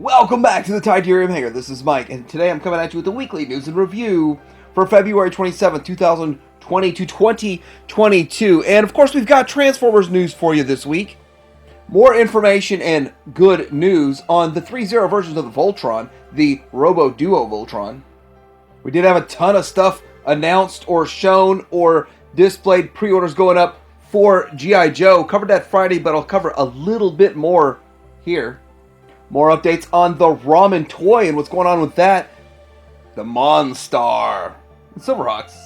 Welcome back to the Titanium Hangar. This is Mike, and today I'm coming at you with the weekly news and review for February 27th, 2022. And of course, we've got Transformers news for you this week. More information and good news on the Threezero versions of the Voltron, the Robo-Duo Voltron. We did have a ton of stuff announced or shown or displayed, pre-orders going up for Gijoe. Covered that Friday, but I'll cover a little bit more here. More updates on the Ramen Toy and what's going on with that. The Monstar. And Silverhawks.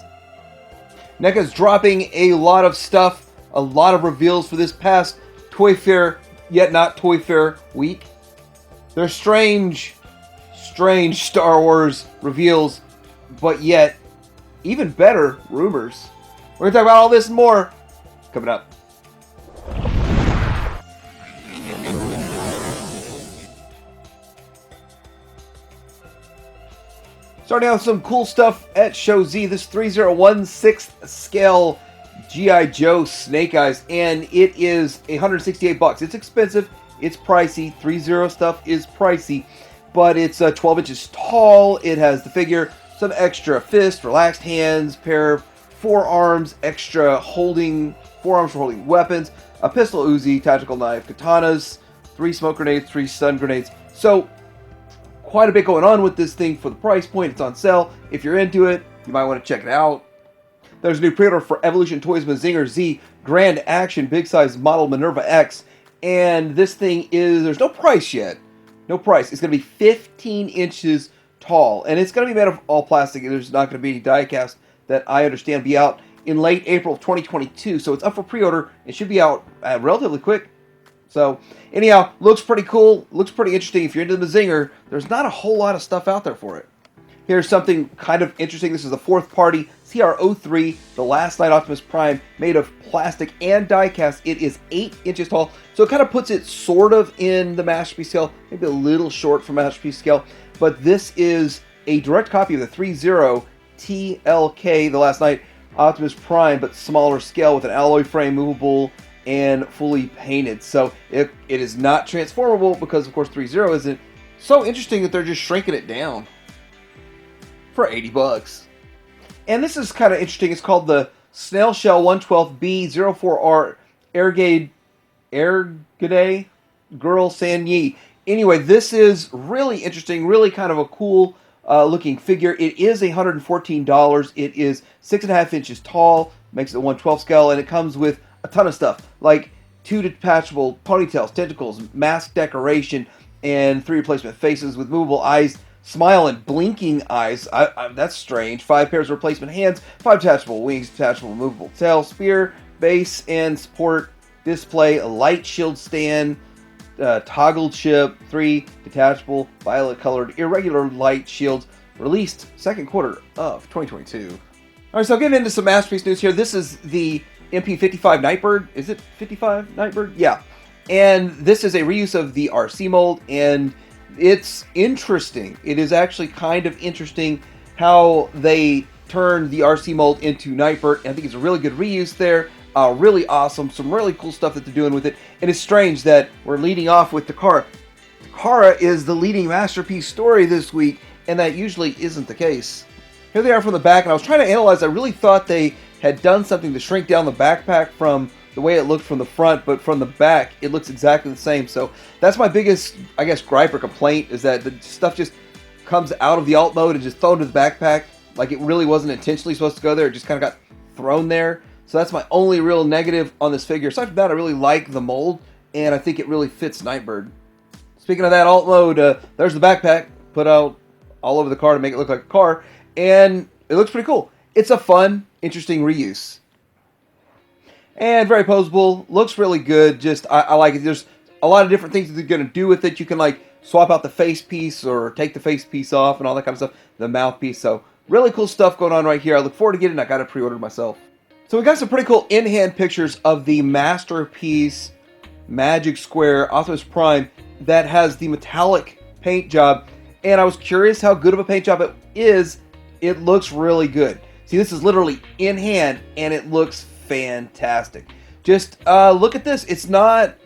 Neca's dropping a lot of stuff, a lot of reveals for this past Toy Fair, yet not Toy Fair week. They're strange Star Wars reveals, but yet even better rumors. We're going to talk about all this and more coming up. Starting out with some cool stuff at Show Z, this 301 1/6 scale G.I. Joe Snake Eyes, and it is $168. It's expensive, it's pricey. Threezero stuff is pricey, but it's 12 inches tall. It has the figure, some extra fist, relaxed hands, pair of forearms, extra forearms for holding weapons, a pistol Uzi, tactical knife, katanas, 3 smoke grenades, 3 stun grenades. So quite a bit going on with this thing for the price point. It's on sale. If you're into it, you might want to check it out. There's a new pre-order for Evolution Toys Mazinger Z Grand Action Big Size Model Minerva X. And this thing there's no price yet. No price. It's going to be 15 inches tall. And it's going to be made of all plastic. There's not going to be any die cast that I understand be out in late April of 2022. So it's up for pre-order. It should be out relatively quick. So, anyhow, looks pretty cool, looks pretty interesting. If you're into the Mazinger, there's not a whole lot of stuff out there for it. Here's something kind of interesting. This is the fourth party CR03, the Last Night Optimus Prime, made of plastic and die-cast. It is 8 inches tall, so it kind of puts it sort of in the Masterpiece scale, maybe a little short for Masterpiece scale, but this is a direct copy of the Threezero TLK, the Last Night Optimus Prime, but smaller scale with an alloy frame, movable, and fully painted. So it is not transformable because, of course, Threezero isn't. So interesting that they're just shrinking it down for $80. And this is kind of interesting. It's called the Snail Shell 112B04R Ergade Girl San Yi. Anyway, this is really interesting, really kind of a cool looking figure. It is $114. It is 6.5 inches tall, makes it a 112 scale, and it comes with a ton of stuff, like 2 detachable ponytails, tentacles, mask decoration, and 3 replacement faces with movable eyes, smile and blinking eyes. That's strange. 5 pairs of replacement hands, 5 detachable wings, detachable movable tail, spear, base, and support display, a light shield stand, toggled chip, 3 detachable violet-colored irregular light shields, released second quarter of 2022. All right, so getting into some Masterpiece news here. This is the MP55 Nightbird. Is it 55 Nightbird? Yeah. And this is a reuse of the RC mold, and it's interesting. It is actually kind of interesting how they turned the RC mold into Nightbird. I think it's a really good reuse there. Really awesome. Some really cool stuff that they're doing with it. And it's strange that we're leading off with Takara. Takara is the leading Masterpiece story this week, and that usually isn't the case. Here they are from the back, and I was trying to analyze. I really thought they had done something to shrink down the backpack from the way it looked from the front, but from the back, it looks exactly the same. So that's my biggest, I guess, gripe or complaint, is that the stuff just comes out of the alt mode and just thrown to the backpack. Like it really wasn't intentionally supposed to go there. It just kind of got thrown there. So that's my only real negative on this figure. Aside from that, I really like the mold, and I think it really fits Nightbird. Speaking of that alt mode, there's the backpack put out all over the car to make it look like a car, and it looks pretty cool. It's a fun, interesting reuse. And very posable. Looks really good. Just, I like it. There's a lot of different things that they're going to do with it. You can, like, swap out the face piece or take the face piece off and all that kind of stuff. The mouthpiece. So, really cool stuff going on right here. I look forward to getting it. I got it pre-ordered myself. So, we got some pretty cool in-hand pictures of the Masterpiece Magic Square Optimus Prime that has the metallic paint job. And I was curious how good of a paint job it is. It looks really good. See, this is literally in hand, and it looks fantastic. Just look at this. It's not...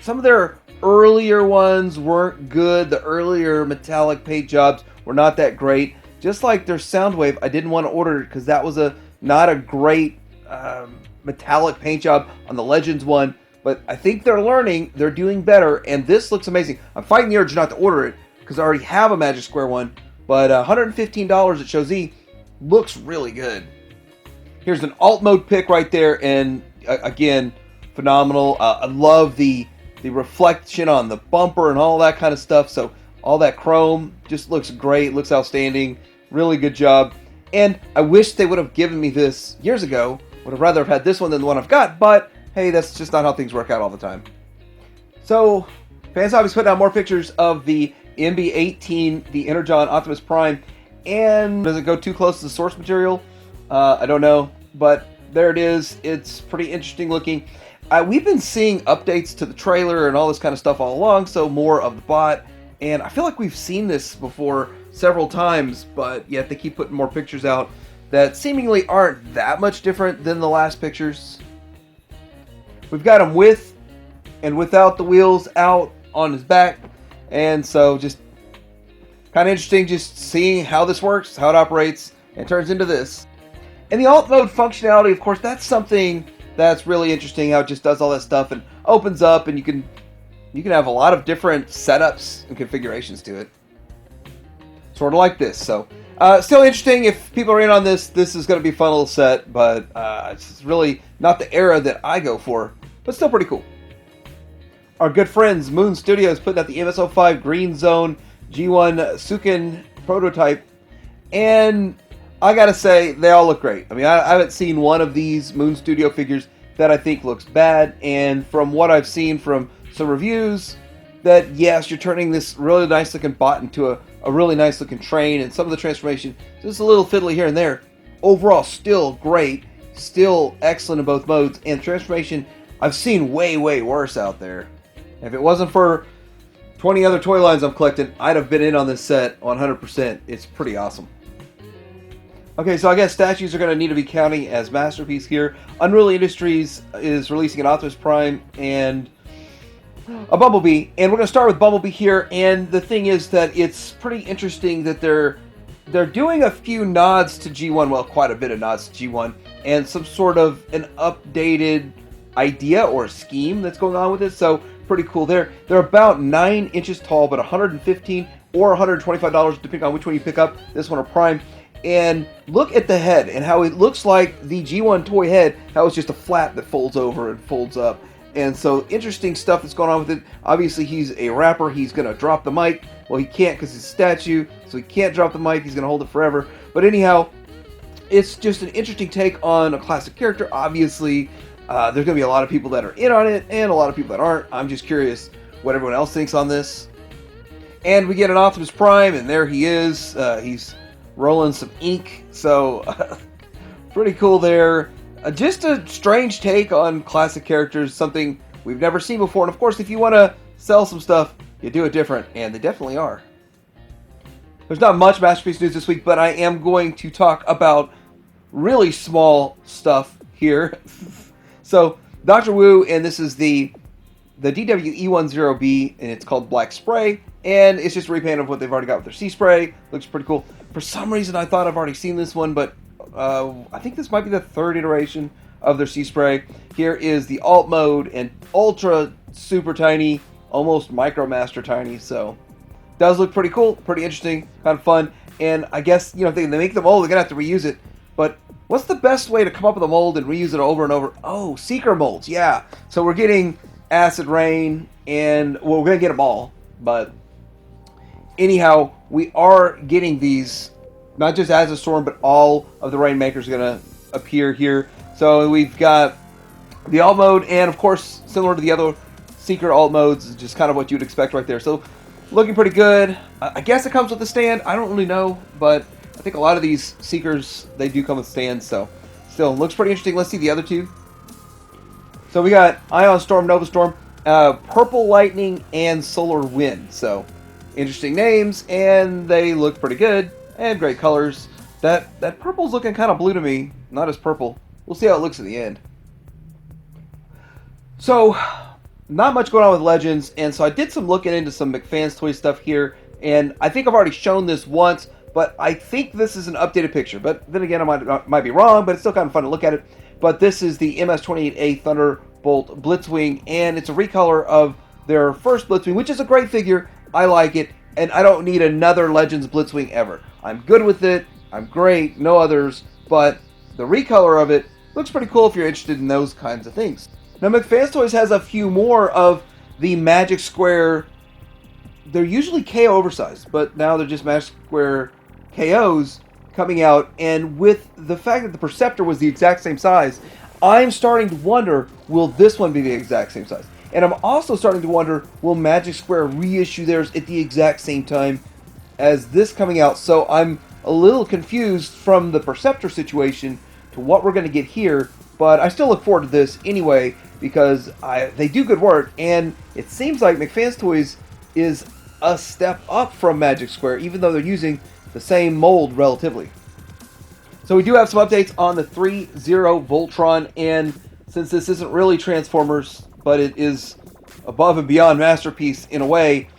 Some of their earlier ones weren't good. The earlier metallic paint jobs were not that great. Just like their Soundwave, I didn't want to order it because that was not a great metallic paint job on the Legends one. But I think they're learning. They're doing better. And this looks amazing. I'm fighting the urge not to order it because I already have a Magic Square one. But $115 at Show Z looks really good. Here's an alt mode pick right there. And again, phenomenal. I love the reflection on the bumper and all that kind of stuff. So all that chrome just looks great. Looks outstanding. Really good job. And I wish they would have given me this years ago. Would have rather have had this one than the one I've got. But hey, that's just not how things work out all the time. So, Fans Hobbies putting out more pictures of the MB-18, the Energon Optimus Prime. And does it go too close to the source material? I don't know. But there it is. It's pretty interesting looking. We've been seeing updates to the trailer and all this kind of stuff all along. So more of the bot. And I feel like we've seen this before several times. But yet they keep putting more pictures out that seemingly aren't that much different than the last pictures. We've got him with and without the wheels out on his back. And so just kind of interesting just seeing how this works, how it operates, and turns into this. And the alt mode functionality, of course, that's something that's really interesting, how it just does all that stuff and opens up, and you can have a lot of different setups and configurations to it. Sort of like this. So still interesting. If people are in on this, this is going to be a fun little set, but it's really not the era that I go for. But still pretty cool. Our good friends Moon Studios putting out the MS-05 Green Zone G1 Sukin prototype. And I gotta say, they all look great. I mean, I haven't seen one of these Moon Studio figures that I think looks bad. And from what I've seen from some reviews, that yes, you're turning this really nice looking bot into a really nice looking train. And some of the transformation, just a little fiddly here and there. Overall, still great. Still excellent in both modes. And transformation, I've seen way, way worse out there. If it wasn't for 20 other toy lines I'm collecting, I'd have been in on this set 100%. It's pretty awesome. Okay, so I guess statues are going to need to be counting as Masterpiece here. Unreal Industries is releasing an Optimus Prime and a Bumblebee. And we're going to start with Bumblebee here. And the thing is that it's pretty interesting that they're doing a few nods to G1. Well, quite a bit of nods to G1. And some sort of an updated idea or scheme that's going on with it. So pretty cool there. They're about 9 inches tall, but $115 or $125 depending on which one you pick up, this one or Prime. And look at the head and how it looks like the G1 toy head, how it's just a flap that folds over and folds up. And so interesting stuff that's going on with it. Obviously he's a rapper, he's going to drop the mic. Well, he can't because he's a statue, so he can't drop the mic, he's going to hold it forever. But anyhow, it's just an interesting take on a classic character. Obviously, there's going to be a lot of people that are in on it and a lot of people that aren't. I'm just curious what everyone else thinks on this. And we get an Optimus Prime, and there he is. He's rolling some ink, so pretty cool there. Just a strange take on classic characters, something we've never seen before. And of course, if you want to sell some stuff, you do it different, and they definitely are. There's not much Masterpiece news this week, but I am going to talk about really small stuff here. So, Dr. Wu, and this is the DWE10B, and it's called Black Spray, and it's just a repaint of what they've already got with their Sea Spray. Looks pretty cool. For some reason, I thought I've already seen this one, but I think this might be the third iteration of their Sea Spray. Here is the alt mode, and ultra super tiny, almost Micromaster tiny, so does look pretty cool, pretty interesting, kind of fun. And I guess, you know, if they make the mold, they're going to have to reuse it, but what's the best way to come up with a mold and reuse it over and over? Oh, Seeker molds, yeah. So we're getting Acid Rain, and well, we're going to get them all. But anyhow, we are getting these, not just as a Storm, but all of the Rainmakers are going to appear here. So we've got the alt mode, and of course, similar to the other Seeker alt modes, just kind of what you'd expect right there. So looking pretty good. I guess it comes with a stand. I don't really know, but I think a lot of these Seekers, they do come with stands, so still looks pretty interesting. Let's see the other two. So we got Ion Storm, Nova Storm, Purple Lightning, and Solar Wind. So interesting names, and they look pretty good, and great colors. That purple's looking kind of blue to me, not as purple. We'll see how it looks at the end. So not much going on with Legends, and so I did some looking into some McFans Toys stuff here, and I think I've already shown this once, but I think this is an updated picture. But then again, I might be wrong, but it's still kind of fun to look at it. But this is the MS-28A Thunderbolt Blitzwing, and it's a recolor of their first Blitzwing, which is a great figure. I like it, and I don't need another Legends Blitzwing ever. I'm good with it. I'm great. No others, but the recolor of it looks pretty cool if you're interested in those kinds of things. Now, McFans Toys has a few more of the Magic Square. They're usually KO oversized, but now they're just Magic Square KOs coming out. And with the fact that the Perceptor was the exact same size, I'm starting to wonder, will this one be the exact same size? And I'm also starting to wonder, will Magic Square reissue theirs at the exact same time as this coming out? So I'm a little confused from the Perceptor situation to what we're going to get here. But I still look forward to this anyway, because they do good work, and it seems like McFans Toys is a step up from Magic Square, even though they're using the same mold relatively. So we do have some updates on the Threezero Voltron, and since this isn't really Transformers, but it is above and beyond Masterpiece in a way,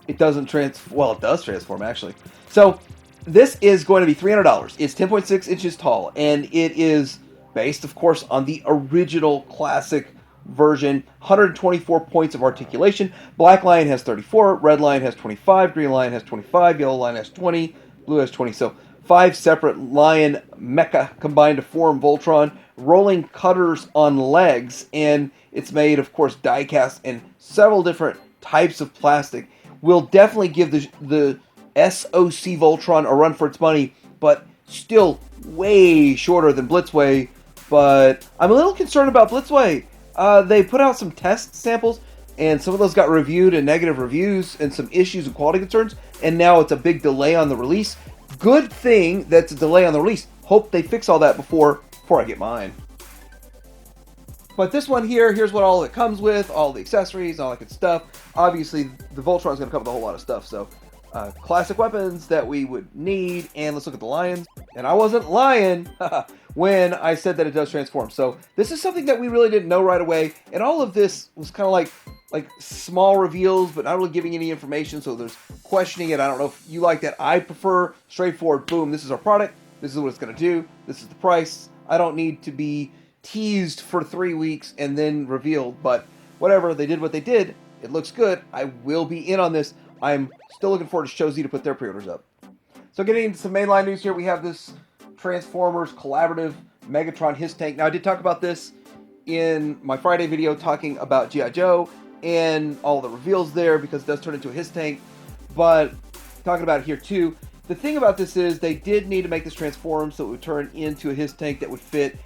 it doesn't it does transform actually. So this is going to be $300. It's 10.6 inches tall, and it is based, of course, on the original classic version. 124 points of articulation. Black Lion has 34, Red Lion has 25, Green Lion has 25, Yellow Lion has 20, Blue has 20. So 5 separate Lion mecha combined to form Voltron. Rolling cutters on legs, and it's made, of course, die cast and several different types of plastic. Will definitely give the SOC Voltron a run for its money, but still way shorter than Blitzway. But I'm a little concerned about Blitzway. They put out some test samples, and some of those got reviewed and negative reviews and some issues and quality concerns, and now it's a big delay on the release. Good thing that's a delay on the release. Hope they fix all that before I get mine. But this one here, here's what all it comes with, all the accessories, all that good stuff. Obviously, the Voltron is going to come with a whole lot of stuff, so classic weapons that we would need, and let's look at the lions. And I wasn't lying when I said that it does transform. So this is something that we really didn't know right away, and all of this was kind of like small reveals, but not really giving any information, so there's questioning it. I don't know if you like that. I prefer straightforward, boom, this is our product, this is what it's going to do, this is the price. I don't need to be teased for 3 weeks and then revealed, but whatever, they did what they did. It looks good. I will be in on this. I'm still looking forward to Show Z to put their pre-orders up. So getting into some mainline news here, we have this Transformers collaborative Megatron His Tank. Now, I did talk about this in my Friday video talking about Gijoe and all the reveals there, because it does turn into a His Tank, but talking about it here too. The thing about this is they did need to make this transform so it would turn into a His Tank that would fit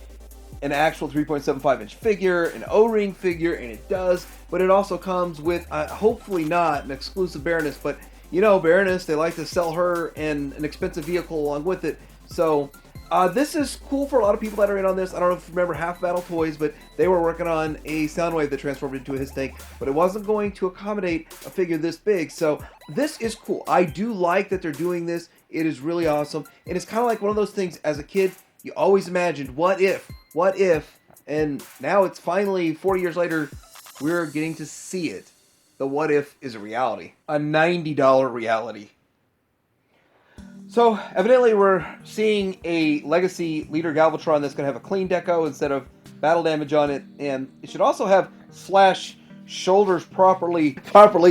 an actual 3.75 inch figure, an O-ring figure, and it does, but it also comes with, hopefully not an exclusive Baroness, but you know, Baroness, they like to sell her and an expensive vehicle along with it. So this is cool for a lot of people that are in on this. I don't know if you remember Half Battle Toys, but they were working on a Soundwave that transformed into a His Tank, but it wasn't going to accommodate a figure this big. So this is cool. I do like that they're doing this. It is really awesome, and it's kind of like one of those things as a kid you always imagined, what if, and now it's finally 40 years later, we're getting to see it. The what if is a reality, a $90 reality. So evidently we're seeing a Legacy Leader Galvatron that's going to have a clean deco instead of battle damage on it, and it should also have Slash shoulders properly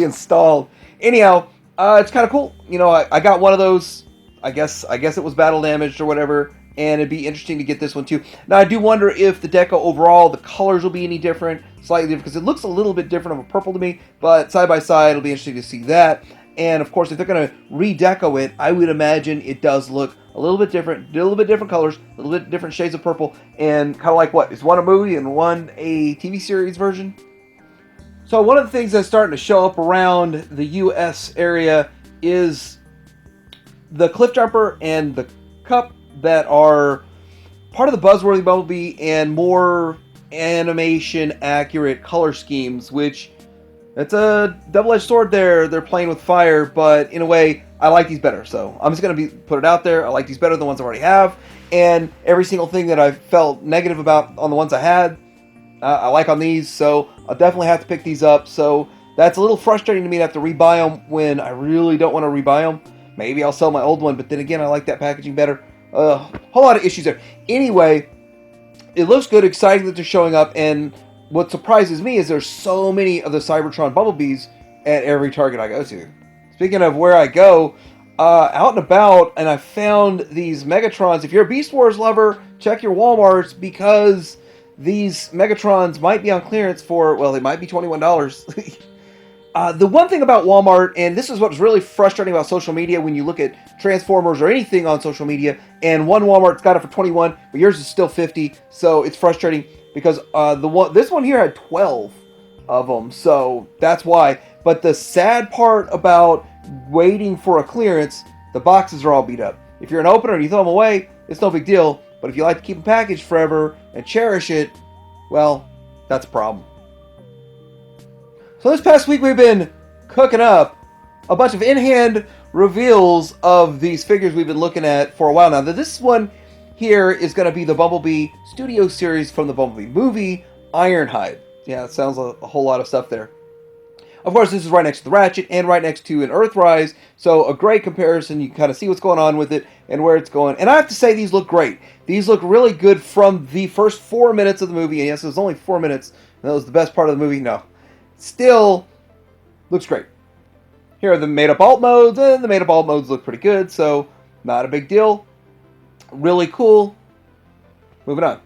installed. Anyhow, it's kind of cool. You know, I got one of those. I guess it was battle damaged or whatever, and it'd be interesting to get this one too. Now, I do wonder if the deco overall, the colors will be any different, slightly different, because it looks a little bit different of a purple to me, but side by side, it'll be interesting to see that. And of course, if they're going to re-deco it, I would imagine it does look a little bit different, different colors, a little bit different shades of purple, and kind of like what? Is one a movie and one a TV series version? So one of the things that's starting to show up around the US area is the Cliff Jumper and the Cup that are part of the Buzzworthy Bumblebee and more animation accurate color schemes, which it's a double-edged sword there. They're playing with fire, but in a way, I like these better. So I'm just going to put it out there. I like these better than the ones I already have. And every single thing that I felt negative about on the ones I had, I like on these, so I'll definitely have to pick these up. So that's a little frustrating to me to have to rebuy them when I really don't want to rebuy them. Maybe I'll sell my old one, but then again, I like that packaging better. Whole lot of issues there. Anyway, it looks good, exciting that they're showing up, and what surprises me is there's so many of the Cybertron Bumblebees at every Target I go to. Speaking of where I go, out and about, and I found these Megatrons. If you're a Beast Wars lover, check your Walmarts, because these Megatrons might be on clearance for, well, they might be $21. The one thing about Walmart, and this is what's really frustrating about social media when you look at Transformers or anything on social media, and one Walmart's got it for 21, but yours is still 50, so it's frustrating because this one here had 12 of them, so that's why. But the sad part about waiting for a clearance, the boxes are all beat up. If you're an opener and you throw them away, it's no big deal, but if you like to keep them packaged forever and cherish it, well, that's a problem. So this past week we've been cooking up a bunch of in-hand reveals of these figures we've been looking at for a while now. This one here is going to be the Bumblebee Studio Series from the Bumblebee movie, Ironhide. Yeah, it sounds a whole lot of stuff there. Of course, this is right next to the Ratchet and right next to an Earthrise, so a great comparison. You can kind of see what's going on with it and where it's going. And I have to say, these look great. These look really good from the first 4 minutes of the movie. And yes, it was only 4 minutes, and that was the best part of the movie. No. Still looks great. Here are the made-up alt modes, and the made-up alt modes look pretty good, so not a big deal. Really cool. Moving on.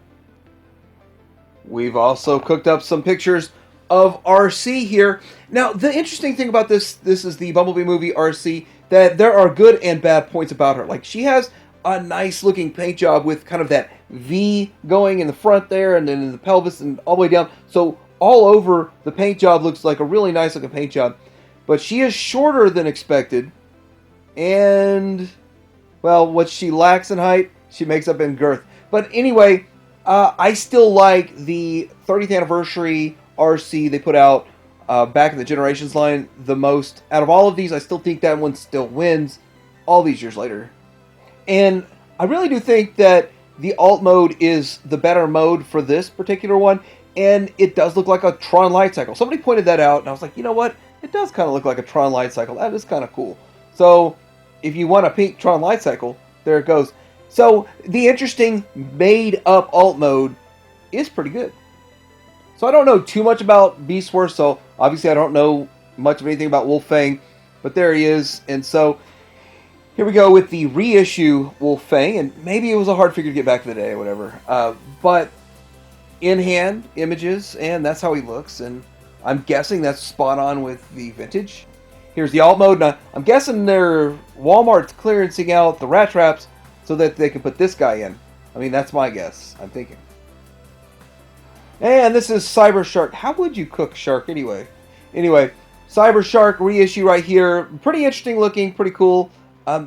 We've also cooked up some pictures of RC here. Now, the interesting thing about this is the Bumblebee movie RC, that there are good and bad points about her. Like, she has a nice looking paint job with kind of that V going in the front there, and then in the pelvis and all the way down. So all over the paint job looks like a really nice looking paint job. But she is shorter than expected, and, well, what she lacks in height, she makes up in girth. But anyway, I still like the 30th anniversary RC they put out back in the Generations line the most. Out of all of these, I still think that one still wins all these years later. And I really do think that the alt mode is the better mode for this particular one. And it does look like a Tron light cycle. Somebody pointed that out, and I was like, you know what? It does kind of look like a Tron light cycle. That is kind of cool. So, if you want a pink Tron light cycle, there it goes. So, the interesting made-up alt mode is pretty good. So, I don't know too much about Beast Wars, so obviously I don't know much of anything about Wolf Fang, but there he is. And so, here we go with the reissue Wolf Fang, and maybe it was a hard figure to get back in the day or whatever. But in-hand images, and that's how he looks, and I'm guessing that's spot on with the vintage. Here's the alt mode. Now, I'm guessing Walmart's clearancing out the rat traps so that they can put this guy in. I mean, that's my guess, I'm thinking. And this is Cyber Shark. How would you cook shark anyway? Anyway, Cyber Shark reissue right here. Pretty interesting looking, pretty cool.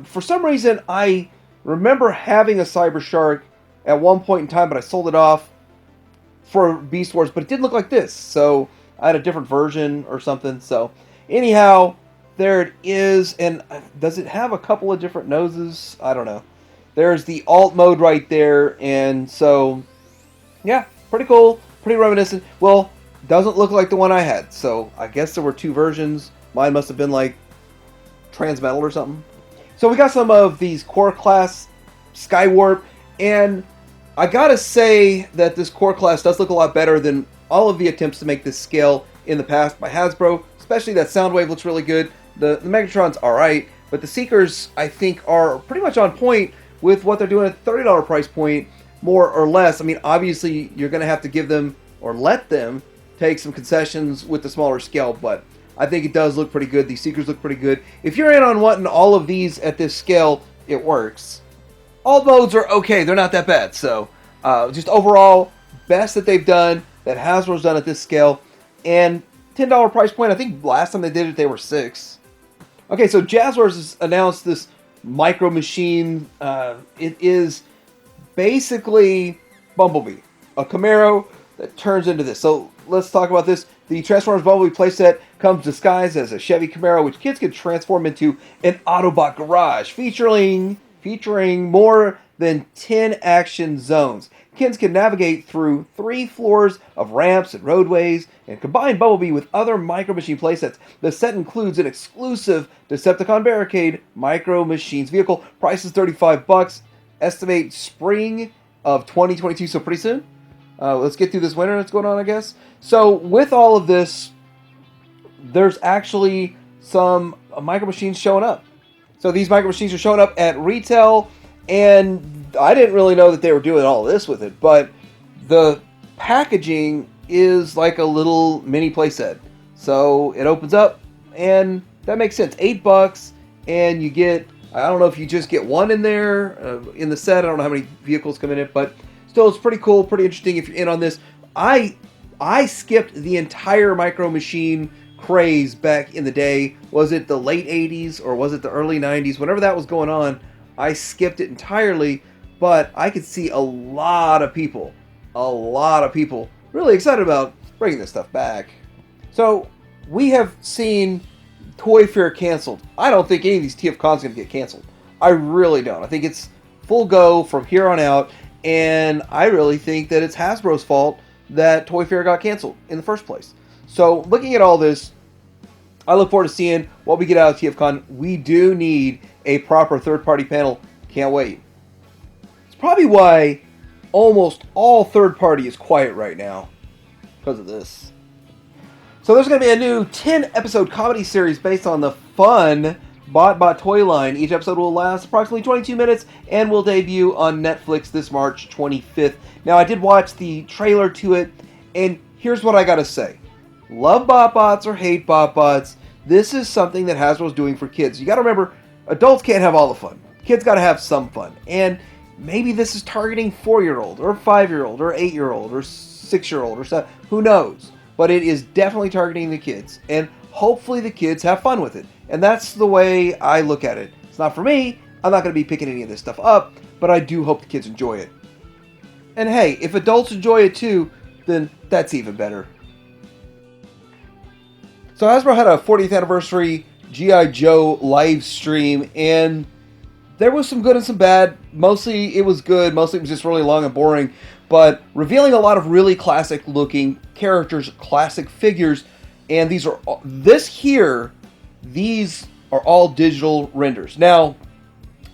For some reason, I remember having a Cyber Shark at one point in time, but I sold it off for Beast Wars, but it didn't look like this, so I had a different version or something. So anyhow, there it is. And does it have a couple of different noses? I don't know. There's the alt mode right there, and so yeah, pretty cool, pretty reminiscent. Well, doesn't look like the one I had, so I guess there were two versions. Mine must have been like Transmetal or something. So we got some of these core class Skywarp, and I gotta say that this core class does look a lot better than all of the attempts to make this scale in the past by Hasbro. Especially that Soundwave looks really good. The Megatron's alright, but the Seekers, I think, are pretty much on point with what they're doing at the $30 price point, more or less. I mean, obviously, you're going to have to give them, or let them, take some concessions with the smaller scale, but I think it does look pretty good. These Seekers look pretty good. If you're in on wanting all of these at this scale, it works. Alt modes are okay. They're not that bad. So, just overall, best that they've done, that Hasbro's done at this scale. And $10 price point. I think last time they did it, they were $6. Okay, so Jazzwares has announced this micro machine. It is basically Bumblebee, a Camaro that turns into this. So let's talk about this. The Transformers Bumblebee playset comes disguised as a Chevy Camaro, which kids can transform into an Autobot garage, featuring featuring more than 10 action zones. Kids can navigate through 3 floors of ramps and roadways and combine Bumblebee with other Micro Machine playsets. The set includes an exclusive Decepticon Barricade Micro Machines vehicle. Price is $35. Estimate spring of 2022, so pretty soon. Let's get through this winter that's going on, I guess. So with all of this, there's actually some Micro Machines showing up. So these Micro Machines are showing up at retail, and I didn't really know that they were doing all this with it, but the packaging is like a little mini playset. So it opens up, and that makes sense. $8, and you get, I don't know if you just get one in there in the set. I don't know how many vehicles come in it, but still, it's pretty cool, pretty interesting if you're in on this. I skipped the entire Micro Machine craze back in the day. Was it the late 80s or was it the early 90s? Whenever that was going on, I skipped it entirely, but I could see a lot of people really excited about bringing this stuff back. So we have seen Toy Fair canceled. I don't think any of these TFCons going to get canceled. I really don't. I think it's full go from here on out, and I really think that it's Hasbro's fault that Toy Fair got canceled in the first place. So looking at all this, I look forward to seeing what we get out of TFCon. We do need a proper third-party panel. Can't wait. It's probably why almost all third-party is quiet right now, because of this. So there's going to be a new 10-episode comedy series based on the fun BotBot toy line. Each episode will last approximately 22 minutes and will debut on Netflix this March 25th. Now, I did watch the trailer to it, and here's what I got to say. Love BotBots or hate BotBots, this is something that Hasbro's doing for kids. You got to remember, adults can't have all the fun. Kids got to have some fun. And maybe this is targeting 4-year-old or 5-year-old or 8-year-old or 6-year-old or 7. Who knows? But it is definitely targeting the kids. And hopefully the kids have fun with it. And that's the way I look at it. It's not for me. I'm not going to be picking any of this stuff up. But I do hope the kids enjoy it. And hey, if adults enjoy it too, then that's even better. So Hasbro had a 40th anniversary G.I. Joe live stream, and there was some good and some bad. Mostly it was good. Mostly it was just really long and boring. But revealing a lot of really classic looking characters, classic figures. And these are all digital renders. Now,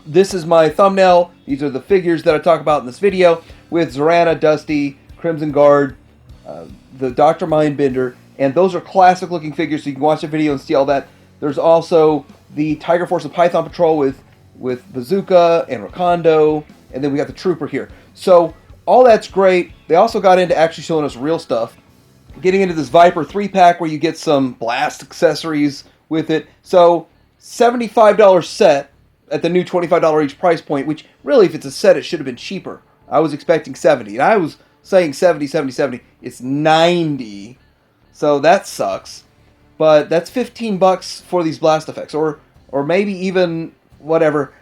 this is my thumbnail. These are the figures that I talk about in this video with Zorana, Dusty, Crimson Guard, the Dr. Mindbender. And those are classic looking figures, so you can watch the video and see all that. There's also the Tiger Force and Python Patrol with Bazooka and Rakondo. And then we got the Trooper here. So all that's great. They also got into actually showing us real stuff. Getting into this Viper 3-pack where you get some blast accessories with it. So $75 set at the new $25 each price point, which really if it's a set it should have been cheaper. I was expecting 70, and I was saying 70, 70, 70. It's 90. So that sucks. But that's $15 for these blast effects, or maybe even whatever.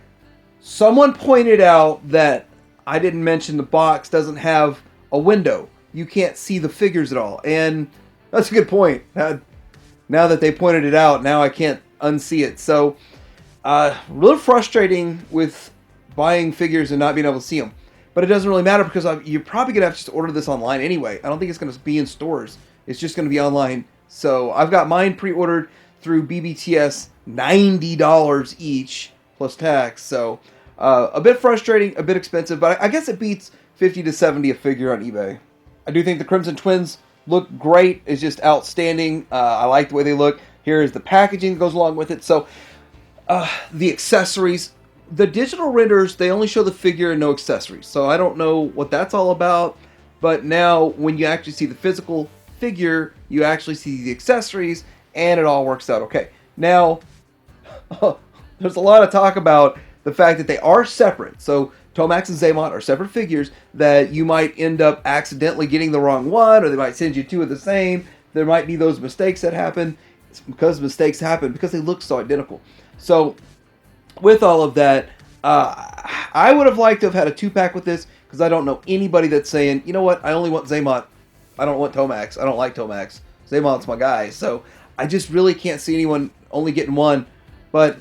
Someone pointed out that I didn't mention the box doesn't have a window. You can't see the figures at all. And that's a good point. Now that they pointed it out, now I can't unsee it. So, a little frustrating with buying figures and not being able to see them. But it doesn't really matter because you're probably going to have to just order this online anyway. I don't think it's going to be in stores. It's just going to be online. So, I've got mine pre-ordered through BBTS, $90 each plus tax. So, a bit frustrating, a bit expensive, but I guess it beats $50 to $70 a figure on eBay. I do think the Crimson Twins look great. It's just outstanding. I like the way they look. Here is the packaging that goes along with it. So, the accessories. The digital renders, they only show the figure and no accessories. So, I don't know what that's all about. But now, when you actually see the physical figure, you actually see the accessories, and it all works out okay. Now, there's a lot of talk about the fact that they are separate. So, Tomax and Xamot are separate figures that you might end up accidentally getting the wrong one, or they might send you two of the same. There might be those mistakes that happen. It's because mistakes happen because they look so identical. So, with all of that, I would have liked to have had a 2-pack with this because I don't know anybody that's saying, you know what, I only want Xamot. I don't want Tomax. I don't like Tomax. Xamot's my guy. So, I just really can't see anyone only getting one. But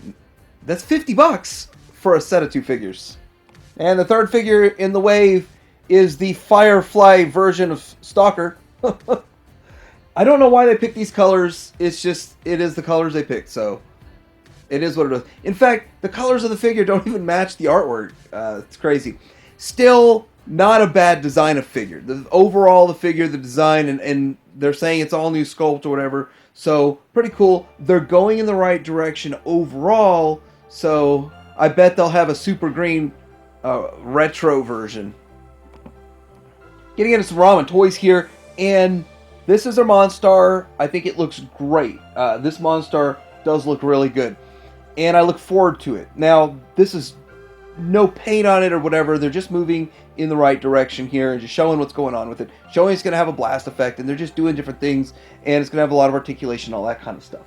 that's $50 for a set of 2 figures. And the third figure in the wave is the Firefly version of Stalker. I don't know why they picked these colors. It's just, it is the colors they picked, so it is what it is. In fact, the colors of the figure don't even match the artwork. It's crazy. Still, not a bad design of figure. Overall, the figure, the design, and they're saying it's all new sculpt or whatever. So, pretty cool. They're going in the right direction overall. So, I bet they'll have a super green retro version. Getting into some Ramen Toys here, and this is their Monstar. I think it looks great. This Monstar does look really good, and I look forward to it. Now, this is no paint on it or whatever. They're just moving in the right direction here and just showing what's going on with it. Showing it's going to have a blast effect, and they're just doing different things, and it's going to have a lot of articulation, all that kind of stuff.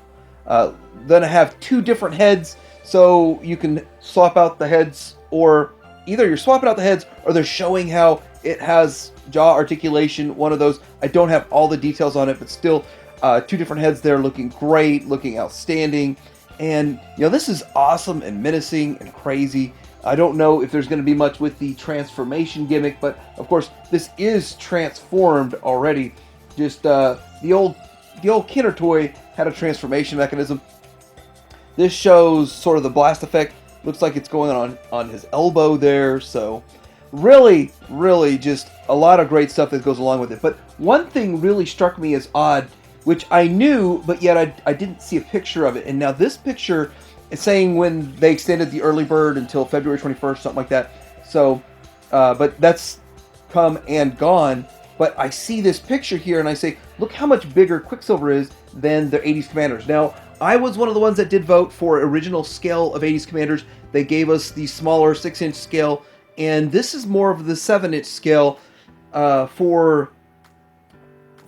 Then I have 2 different heads, so you can swap out the heads, or either you're swapping out the heads or they're showing how it has jaw articulation, one of those. I don't have all the details on it, but still 2 different heads there looking great, looking outstanding. And, you know, this is awesome and menacing and crazy. I don't know if there's going to be much with the transformation gimmick, but of course this is transformed already. Just the old Kinder toy had a transformation mechanism. This shows sort of the blast effect. Looks like it's going on his elbow there. So really, really just a lot of great stuff that goes along with it. But one thing really struck me as odd, which I knew, but yet I didn't see a picture of it. And now this picture is saying when they extended the early bird until February 21st, something like that. So, but that's come and gone. But I see this picture here and I say, look how much bigger Quicksilver is than the 80s Commanders. Now, I was one of the ones that did vote for original scale of 80s Commanders. They gave us the smaller 6-inch scale, and this is more of the 7-inch scale for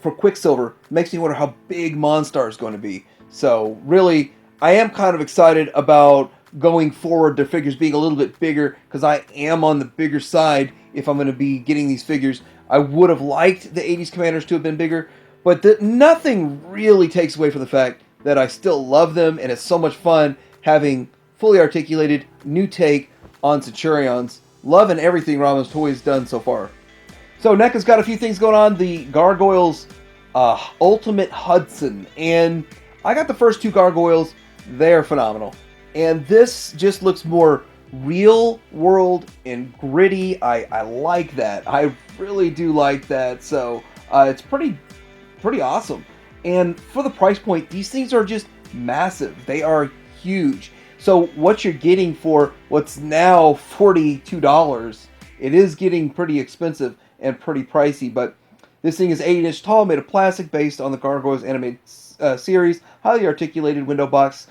Quicksilver. Makes me wonder how big Monstar is going to be. So really, I am kind of excited about going forward, their figures being a little bit bigger, because I am on the bigger side if I'm going to be getting these figures. I would have liked the 80s Commanders to have been bigger, but nothing really takes away from the fact that I still love them, and it's so much fun having fully articulated new take on Centurions. Loving everything Ramen Toys done so far. So Neca's got a few things going on. The Gargoyles Ultimate Hudson, and I got the first 2 Gargoyles. They're phenomenal, and this just looks more real world and gritty. I like that. I really do like that. So it's pretty awesome. And for the price point, these things are just massive. They are huge. So what you're getting for what's now $42, it is getting pretty expensive and pretty pricey. But this thing is 8-inch tall, made of plastic, based on the Gargoyles animated series. Highly articulated window box.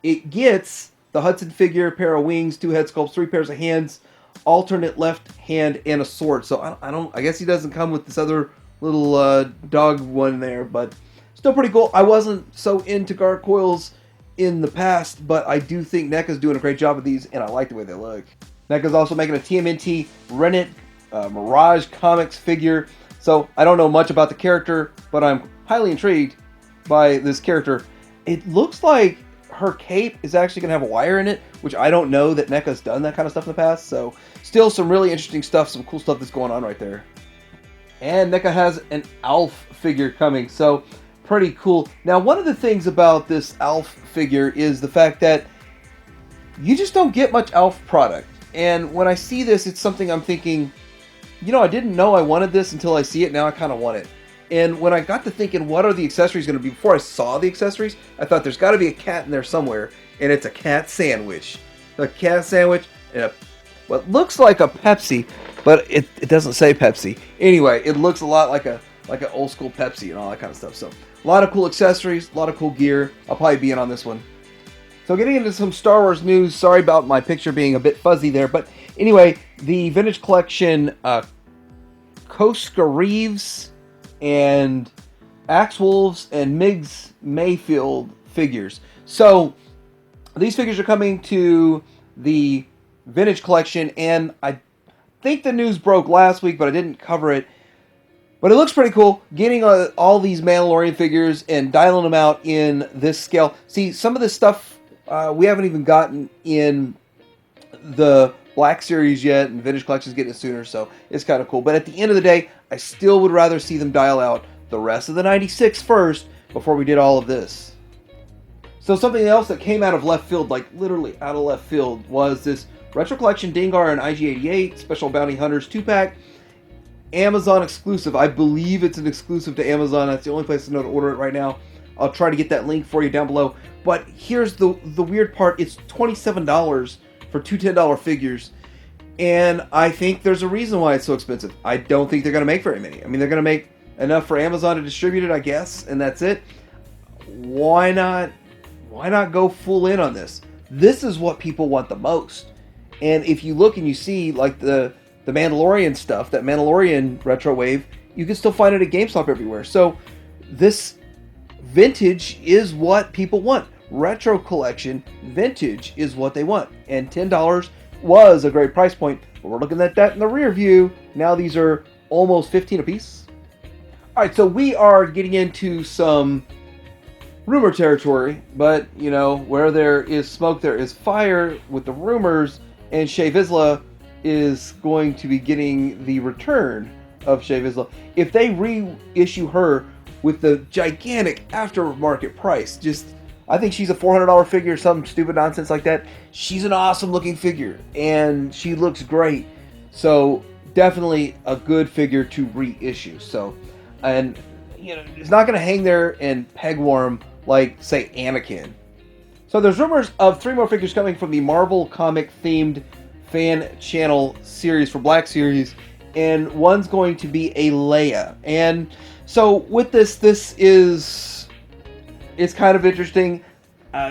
It gets the Hudson figure, pair of wings, 2 head sculpts, 3 pairs of hands, alternate left hand, and a sword. So I guess he doesn't come with this other little dog one there, but still pretty cool. I wasn't so into Gargoyles in the past, but I do think NECA's doing a great job of these, and I like the way they look. NECA's also making a TMNT Rennet Mirage Comics figure. So I don't know much about the character, but I'm highly intrigued by this character. It looks like her cape is actually going to have a wire in it, which I don't know that NECA's done that kind of stuff in the past. So still some really interesting stuff, some cool stuff that's going on right there. And NECA has an Alf figure coming, so pretty cool. Now, one of the things about this Alf figure is the fact that you just don't get much Alf product. And when I see this, it's something I'm thinking, you know, I didn't know I wanted this until I see it. Now I kind of want it. And when I got to thinking, what are the accessories going to be? Before I saw the accessories, I thought there's got to be a cat in there somewhere. And it's a cat sandwich. A cat sandwich and what looks like a Pepsi, but it doesn't say Pepsi. Anyway, it looks a lot like an old school Pepsi and all that kind of stuff. So a lot of cool accessories, a lot of cool gear. I'll probably be in on this one. So getting into some Star Wars news. Sorry about my picture being a bit fuzzy there. But anyway, the Vintage Collection Koska Reeves and Axe Wolves and Migs Mayfield figures. So these figures are coming to the Vintage Collection, and I think the news broke last week, but I didn't cover it. But it looks pretty cool, getting all these Mandalorian figures and dialing them out in this scale. See, some of this stuff we haven't even gotten in the Black Series yet, and Vintage Collection's getting it sooner, so it's kind of cool. But at the end of the day, I still would rather see them dial out the rest of the 96 first before we did all of this. So something else that came out of left field, like literally out of left field, was this Retro Collection Dengar and IG-88 Special Bounty Hunters 2-pack. Amazon exclusive. I believe it's an exclusive to Amazon. That's the only place to know to order it right now. I'll try to get that link for you down below. But here's the weird part. It's $27 for two $10 figures. And I think there's a reason why it's so expensive. I don't think they're going to make very many. I mean, they're going to make enough for Amazon to distribute it, I guess, and that's it. Why not go full in on this? This is what people want the most. And if you look and you see like the Mandalorian stuff, that Mandalorian retro wave, you can still find it at GameStop everywhere. So this vintage is what people want. Retro collection vintage is what they want. And $10 was a great price point. But we're looking at that in the rear view. Now these are almost $15 a piece. All right, so we are getting into some rumor territory, but you know, where there is smoke, there is fire with the rumors, and Shae Vizsla is going to be getting the return of Shae Vizsla. If they reissue her with the gigantic aftermarket price, I think she's a $400 figure, some stupid nonsense like that. She's an awesome looking figure, and she looks great. So definitely a good figure to reissue. So, and you know, it's not going to hang there and peg warm like, say, Anakin. So there's rumors of 3 more figures coming from the Marvel comic themed fan channel series for Black Series, and one's going to be a Leia. And so with this it's kind of interesting,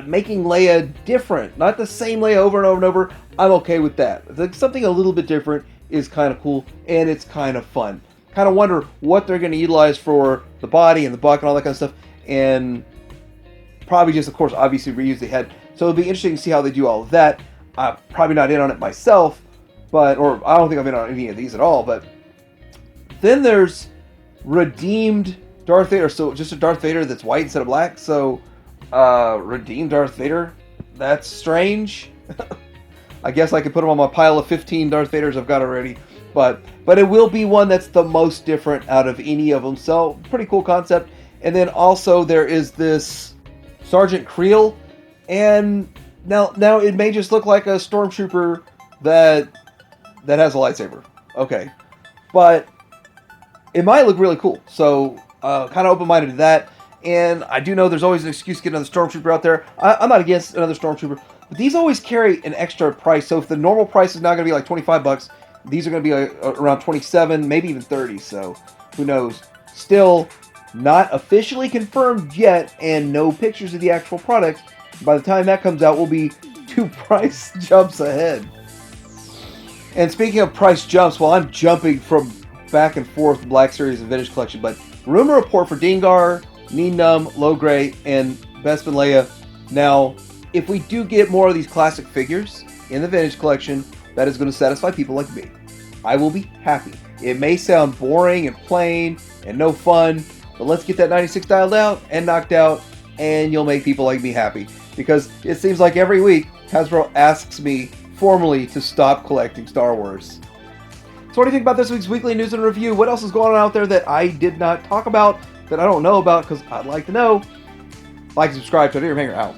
making Leia different, not the same Leia over and over and over. I'm okay with that. Something a little bit different is kind of cool, and it's kind of fun. Kind of wonder what they're going to utilize for the body and the buck and all that kind of stuff, and probably just, of course, obviously reuse the head. So it'll be interesting to see how they do all of that. I'm probably not in on it myself, or I don't think I'm in on any of these at all. But then there's redeemed Darth Vader, so just a Darth Vader that's white instead of black. So redeemed Darth Vader, that's strange. I guess I could put him on my pile of 15 Darth Vaders I've got already. But it will be one that's the most different out of any of them. So pretty cool concept. And then also there is this Sergeant Creel, and now it may just look like a stormtrooper that has a lightsaber. Okay, but it might look really cool. So kind of open-minded to that. And I do know there's always an excuse to get another stormtrooper out there. I'm not against another stormtrooper, but these always carry an extra price. So if the normal price is now going to be like $25, these are going to be around 27, maybe even 30. So who knows? Still not officially confirmed yet, and no pictures of the actual product. By the time that comes out, we'll be 2 price jumps ahead. And speaking of price jumps, well, I'm jumping from back and forth Black Series and Vintage Collection, but rumor report for Dengar, Neenum, Logray, and Bespin Leia. Now, if we do get more of these classic figures in the Vintage Collection, that is going to satisfy people like me. I will be happy. It may sound boring and plain and no fun, but let's get that 96 dialed out and knocked out, and you'll make people like me happy. Because it seems like every week, Hasbro asks me formally to stop collecting Star Wars. So what do you think about this week's weekly news and review? What else is going on out there that I did not talk about, that I don't know about, because I'd like to know? Like and subscribe to Hanger out.